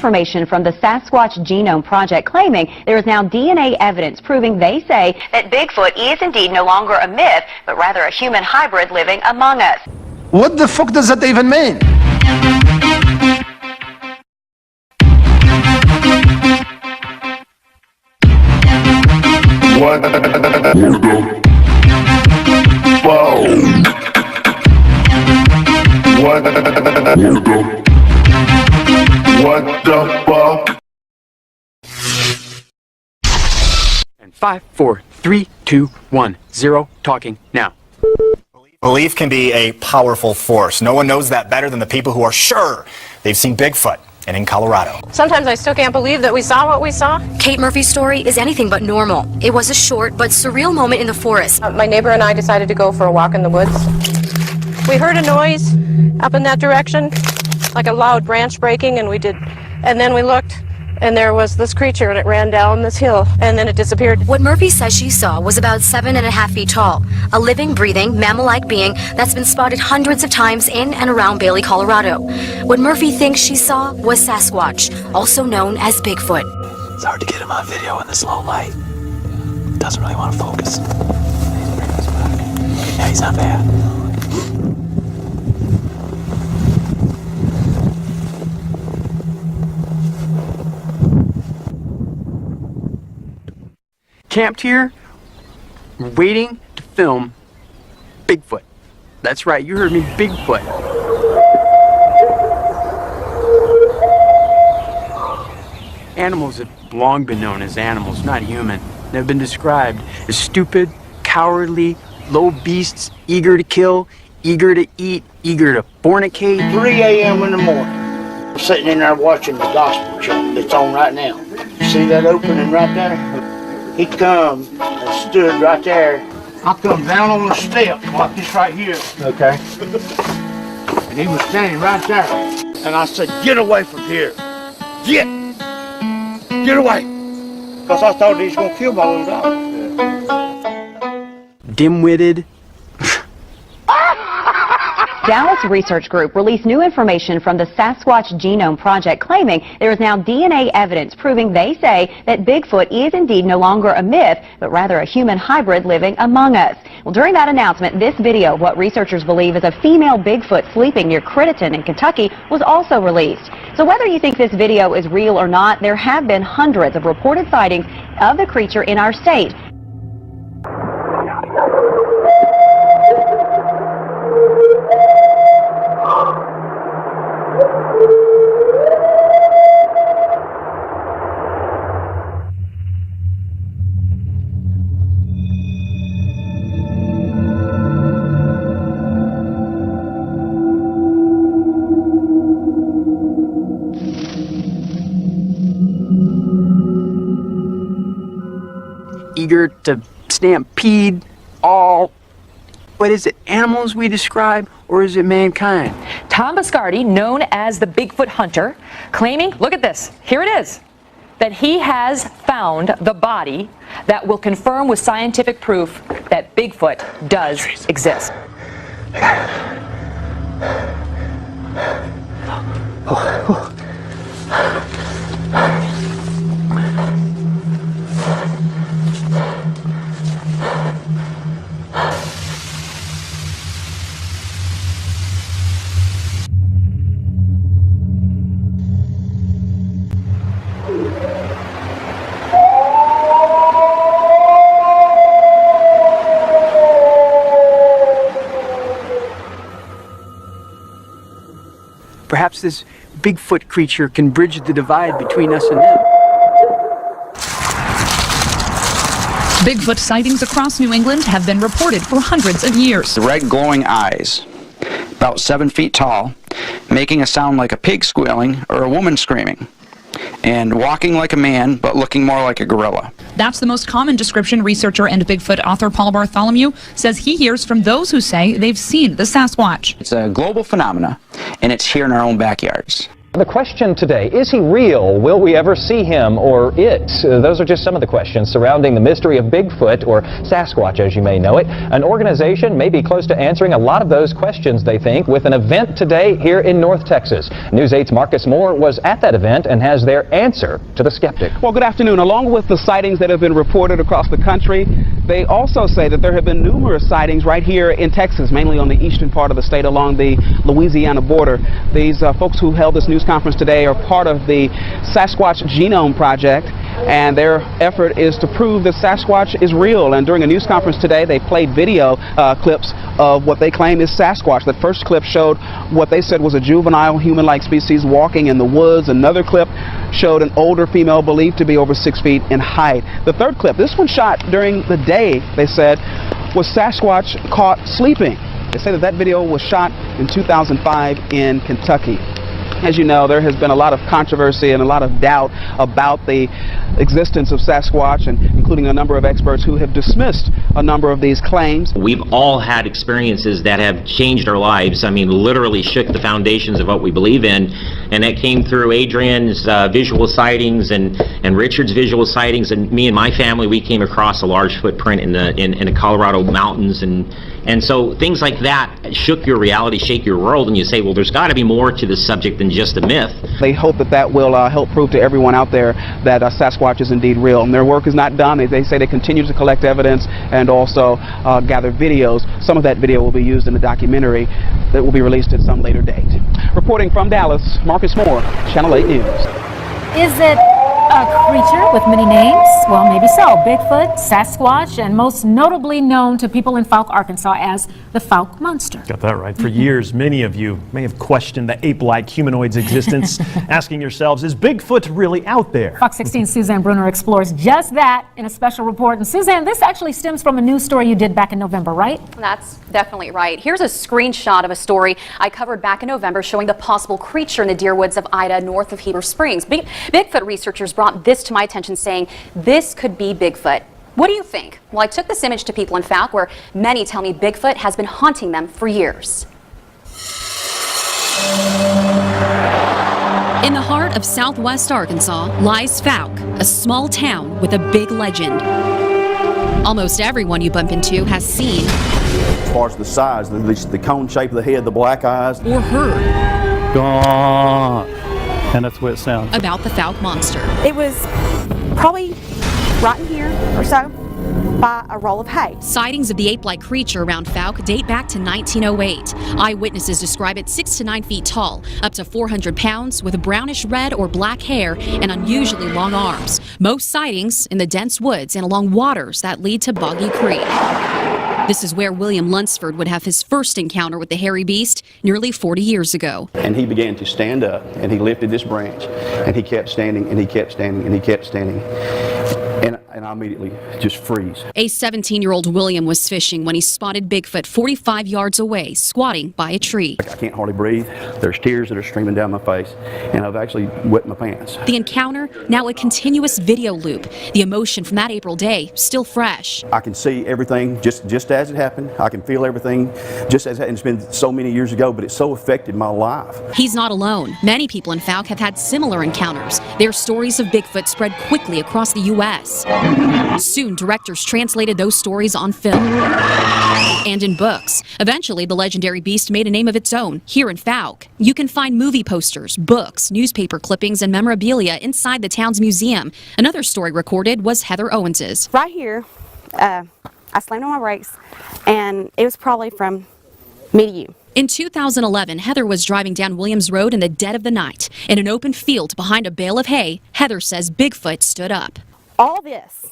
information from the Sasquatch Genome Project claiming there is now DNA evidence proving they say that Bigfoot is indeed no longer a myth, but rather a human hybrid living among us. What the fuck does that even mean? What the fuck? What the fuck? And 5, 4, 3, 2, 1, 0, talking now. Belief can be a powerful force. No one knows that better than the people who are sure they've seen Bigfoot, and in Colorado. Sometimes I still can't believe that we saw what we saw. Kate Murphy's story is anything but normal. It was a short but surreal moment in the forest. My neighbor and I decided to go for a walk in the woods. We heard a noise up in that direction, like a loud branch breaking, and then we looked, and there was this creature, and it ran down this hill, and then it disappeared. What Murphy says she saw was about 7.5 feet tall, a living, breathing, mammal-like being that's been spotted hundreds of times in and around Bailey, Colorado. What Murphy thinks she saw was Sasquatch, also known as Bigfoot. It's hard to get him on video in this low light. Doesn't really want to focus. Yeah, he's not bad. Camped here, waiting to film Bigfoot. That's right, you heard me, Bigfoot. Animals have long been known as animals, not human. They've been described as stupid, cowardly, low beasts, eager to kill, eager to eat, eager to fornicate. 3 a.m. in the morning, I'm sitting in there watching the gospel show that's on right now. You see that opening right there? He come and stood right there. I come down on the step like this right here. Okay. And he was standing right there. And I said, get away from here. Get away. Because I thought he was going to kill my little dog. Dim-witted. Dallas research group released new information from the Sasquatch Genome Project claiming there is now DNA evidence proving they say that Bigfoot is indeed no longer a myth, but rather a human hybrid living among us. Well, during that announcement, this video of what researchers believe is a female Bigfoot sleeping near Crittenton in Kentucky was also released. So whether you think this video is real or not, there have been hundreds of reported sightings of the creature in our state. Eager to stampede all, what is it, animals we describe, or is it mankind? Tom Biscardi, known as the Bigfoot hunter, claiming, look at this, here it is, that he has found the body that will confirm with scientific proof that Bigfoot does exist. Perhaps this Bigfoot creature can bridge the divide between us and them. Bigfoot sightings across New England have been reported for hundreds of years. The red glowing eyes, about 7 feet tall, making a sound like a pig squealing or a woman screaming, and walking like a man but looking more like a gorilla. That's the most common description researcher and Bigfoot author Paul Bartholomew says he hears from those who say they've seen the Sasquatch. It's a global phenomena, and it's here in our own backyards. The question today, is he real? Will we ever see him or it? Those are just some of the questions surrounding the mystery of Bigfoot, or Sasquatch as you may know it. An organization may be close to answering a lot of those questions, they think, with an event today here in North Texas. News 8's Marcus Moore was at that event and has their answer to the skeptic. Well, good afternoon. Along with the sightings that have been reported across the country, they also say that there have been numerous sightings right here in Texas, mainly on the eastern part of the state along the Louisiana border. These folks who held this news conference today are part of the Sasquatch Genome Project, and their effort is to prove that Sasquatch is real. And during a news conference today, they played video clips of what they claim is Sasquatch. The first clip showed what they said was a juvenile human-like species walking in the woods. Another clip showed an older female believed to be over 6 feet in height. The third clip, this one shot during the day, they said, was Sasquatch caught sleeping. They say that video was shot in 2005 in Kentucky. As you know, there has been a lot of controversy and a lot of doubt about the existence of Sasquatch, and including a number of experts who have dismissed a number of these claims. We've all had experiences that have changed our lives. I mean, literally shook the foundations of what we believe in, and that came through Adrian's visual sightings and Richard's visual sightings, and me and my family, we came across a large footprint in the Colorado mountains, and so things like that shook your reality, shake your world, and you say, well, there's got to be more to this subject than just a myth. They hope that that will help prove to everyone out there that Sasquatch is indeed real. And their work is not done. They say they continue to collect evidence and also gather videos. Some of that video will be used in the documentary that will be released at some later date. Reporting from Dallas, Marcus Moore, Channel 8 News. Is it a creature with many names? Well, maybe so. Bigfoot, Sasquatch, and most notably known to people in Fouke, Arkansas as the Fouke Monster. Got that right. For years, many of you may have questioned the ape-like humanoid's existence, asking yourselves, is Bigfoot really out there? Fox 16's Suzanne Bruner explores just that in a special report. And Suzanne, this actually stems from a news story you did back in November, right? That's definitely right. Here's a screenshot of a story I covered back in November showing the possible creature in the deer woods of Ida north of Heber Springs. Bigfoot researchers brought this to my attention, saying this could be Bigfoot. What do you think? Well, I took this image to people in Fouke, where many tell me Bigfoot has been haunting them for years. In the heart of southwest Arkansas lies Fouke, a small town with a big legend. Almost everyone you bump into has seen, as far as the size, the cone shape of the head, the black eyes, or heard. Gone. And that's what it sounds. About the Fouke Monster. It was probably right in here or so by a roll of hay. Sightings of the ape-like creature around Fouke date back to 1908. Eyewitnesses describe it 6 to 9 feet tall, up to 400 pounds, with brownish red or black hair and unusually long arms. Most sightings in the dense woods and along waters that lead to Boggy Creek. This is where William Lunsford would have his first encounter with the hairy beast nearly 40 years ago. and he began to stand up, and he lifted this branch, and he kept standing, and he kept standing, and he kept standing. And I immediately just freeze. A 17-year-old William was fishing when he spotted Bigfoot 45 yards away, squatting by a tree. I can't hardly breathe. There's tears that are streaming down my face, and I've actually wet my pants. The encounter, now a continuous video loop. The emotion from that April day, still fresh. I can see everything just as it happened. I can feel everything just as it happened. It's been so many years ago, but it so affected my life. He's not alone. Many people in Fouke have had similar encounters. Their stories of Bigfoot spread quickly across the U.S. Soon, directors translated those stories on film and in books. Eventually, the legendary beast made a name of its own here in Fouke. You can find movie posters, books, newspaper clippings, and memorabilia inside the town's museum. Another story recorded was Heather Owens's. Right here, I slammed on my brakes, and it was probably from me to you. In 2011, Heather was driving down Williams Road in the dead of the night. In an open field behind a bale of hay, Heather says Bigfoot stood up. All this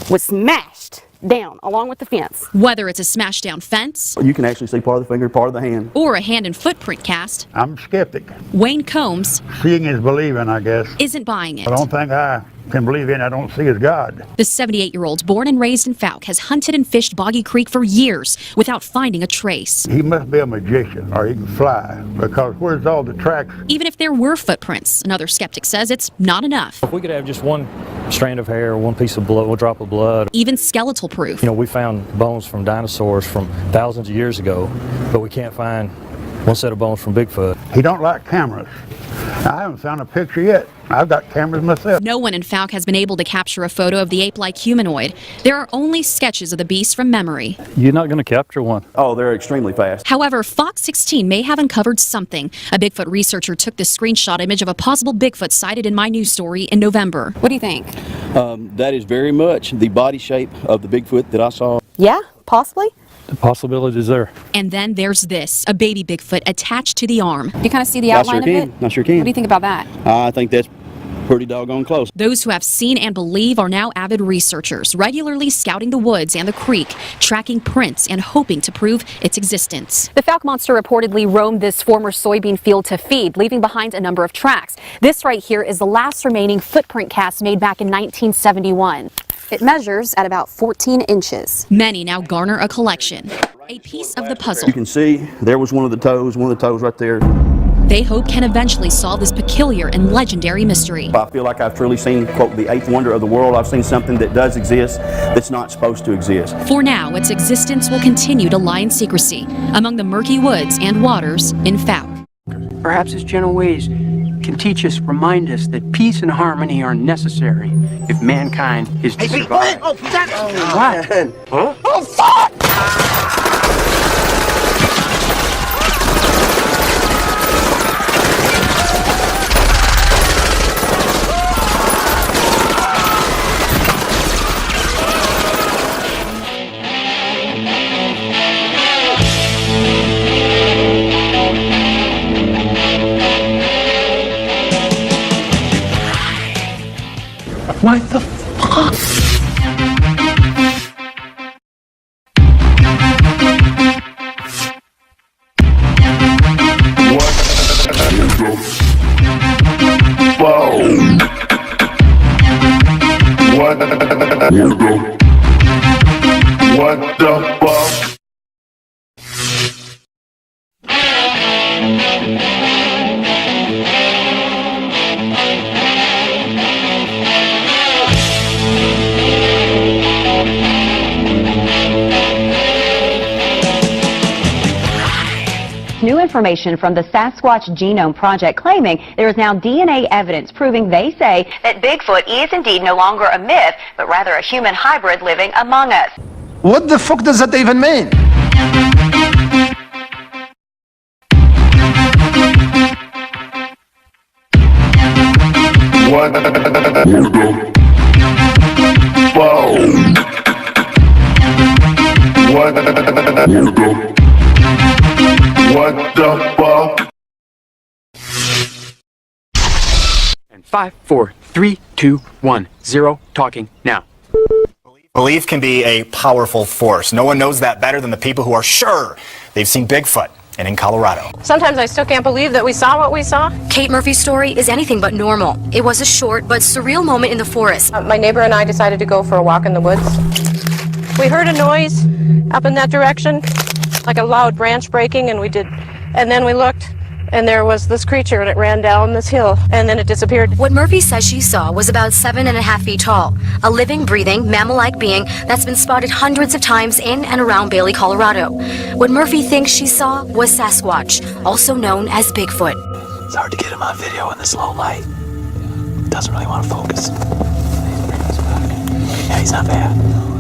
was smashed down along with the fence. Whether it's a smashed down fence, You can actually see part of the finger, part of the hand. or a hand and footprint cast, I'm skeptic. Wayne Combs Seeing is believing, I guess. isn't buying it. I don't think I can believe in I don't see as God. The 78-year-old, born and raised in Fouke, has hunted and fished Boggy Creek for years without finding a trace. He must be a magician, or he can fly, because where's all the tracks? Even if there were footprints, another skeptic says it's not enough. If we could have just one strand of hair, one piece of blood, one drop of blood. Even skeletal proof. You know, we found bones from dinosaurs from thousands of years ago, but we can't find One set of bones from Bigfoot. He don't like cameras. I haven't found a picture yet. I've got cameras myself. No one in Fouke has been able to capture a photo of the ape-like humanoid. There are only sketches of the beast from memory. You're not going to capture one. Oh, they're extremely fast. However, Fox 16 may have uncovered something. A Bigfoot researcher took this screenshot image of a possible Bigfoot sighted in my news story in November. What do you think? That is very much the body shape of the Bigfoot that I saw. Yeah, possibly. The possibility is there. And then there's this, a baby Bigfoot attached to the arm. You kind of see the outline of it? I sure can. What do you think about that? I think that's pretty doggone close. Those who have seen and believe are now avid researchers, regularly scouting the woods and the creek, tracking prints and hoping to prove its existence. The Fouke monster reportedly roamed this former soybean field to feed, leaving behind a number of tracks. This right here is the last remaining footprint cast made back in 1971. It measures at about 14 inches. Many now garner a collection, a piece of the puzzle. You can see there was one of the toes right there. They hope can eventually solve this peculiar and legendary mystery. I feel like I've truly seen, quote, the eighth wonder of the world. I've seen something that does exist that's not supposed to exist. For now, its existence will continue to lie in secrecy among the murky woods and waters in Fouke. Perhaps his gentle ways can teach us, remind us that peace and harmony are necessary if mankind is to survive. Oh, What? Huh? Oh, fuck! What the fuck? What the fuck? New information from the Sasquatch Genome Project claiming there is now DNA evidence proving they say that Bigfoot is indeed no longer a myth, but rather a human hybrid living among us. What the fuck does that even mean? What the fuck? What the fuck? And 5, 4, 3, 2, 1, 0, talking now. Belief can be a powerful force. No one knows that better than the people who are sure they've seen Bigfoot and in Colorado. Sometimes I still can't believe that we saw what we saw. Kate Murphy's story is anything but normal. It was a short but surreal moment in the forest. My neighbor and I decided to go for a walk in the woods. We heard a noise up in that direction, like a loud branch breaking, and then we looked, and there was this creature, and it ran down this hill, and then it disappeared. What Murphy says she saw was about 7.5 feet tall, a living, breathing, mammal-like being that's been spotted hundreds of times in and around Bailey, Colorado. What Murphy thinks she saw was Sasquatch, also known as Bigfoot. It's hard to get him on video in this low light. Doesn't really want to focus. Yeah, he's not bad.